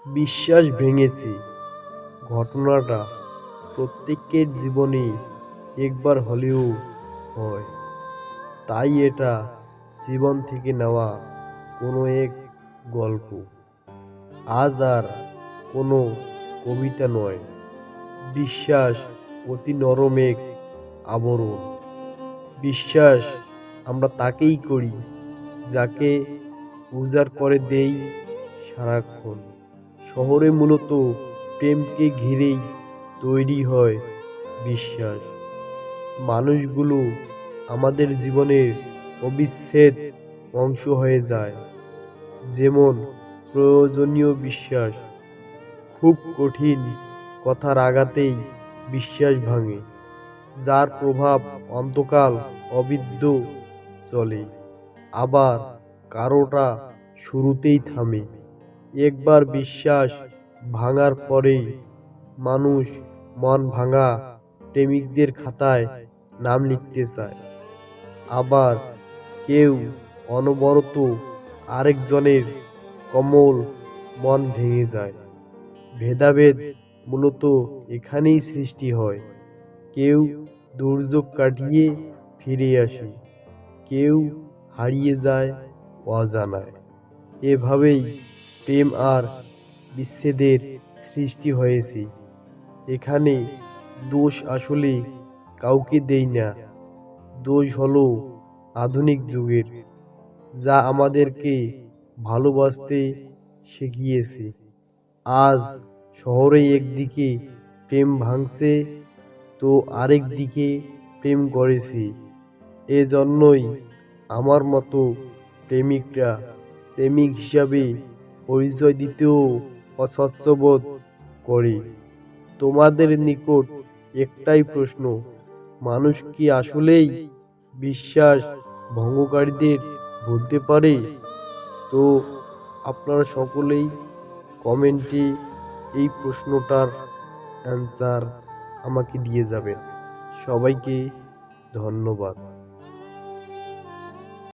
বিশ্বাস ভেঙেছে। ঘটনাটা প্রত্যেকের জীবনে একবার হলেও হয়। তাই এটা জীবন থেকে নেওয়া কোনো এক গল্প। আজ আর কোনো কবিতা নয়, বিশ্বাস অতি নরম এক আবরণ। বিশ্বাস আমরা তাকেই করি যাকে উজাড় করে দেই সারাক্ষণ। শহরে মূলত প্রেমকে ঘিরেই তৈরি হয় বিশ্বাস। মানুষগুলো আমাদের জীবনের অবিচ্ছেদ অংশ হয়ে যায়, যেমন প্রয়োজনীয় বিশ্বাস। খুব কঠিন কথার আঘাতেই বিশ্বাস ভাঙে, যার প্রভাব অন্তকাল অবিদ্য চলে। আবার কারোটা শুরুতেই থামে। একবার বিশ্বাস ভাঙার পরেই মানুষ মন ভাঙা প্রেমিকদের খাতায় নাম লিখতে চায়। আবার কেউ অনবরত আরেকজনের কোমল মন ভেঙে যায়। ভেদাভেদ মূলত এখানেই সৃষ্টি হয়। কেউ দুর্যোগ কাটিয়ে ফিরে আসে, কেউ হারিয়ে যায় অজানায়। এভাবেই প্রেম আর বিচ্ছেদের সৃষ্টি হয়েছে। এখানে দোষ আসলে কাউকে দেই না, দোষ হলো আধুনিক যুগের, যা আমাদেরকে ভালোবাসতে শিখিয়েছে। আজ শহরে একদিকে প্রেম ভাঙছে, তো আরেক দিকে প্রেম গড়েছে। এজন্যই আমার মতো প্রেমিকরা প্রেমিক হিসাবে পরিচয় দিতেও অস্বচ্ছবোধ করে। তোমাদের নিকট একটাই প্রশ্ন, মানুষ কি আসলেই বিশ্বাস ভঙ্গকারীদের ভুলতে পারে? তো আপনারা সকলেই কমেন্টে এই প্রশ্নটার অ্যান্সার আমাকে দিয়ে যাবেন। সবাইকে ধন্যবাদ।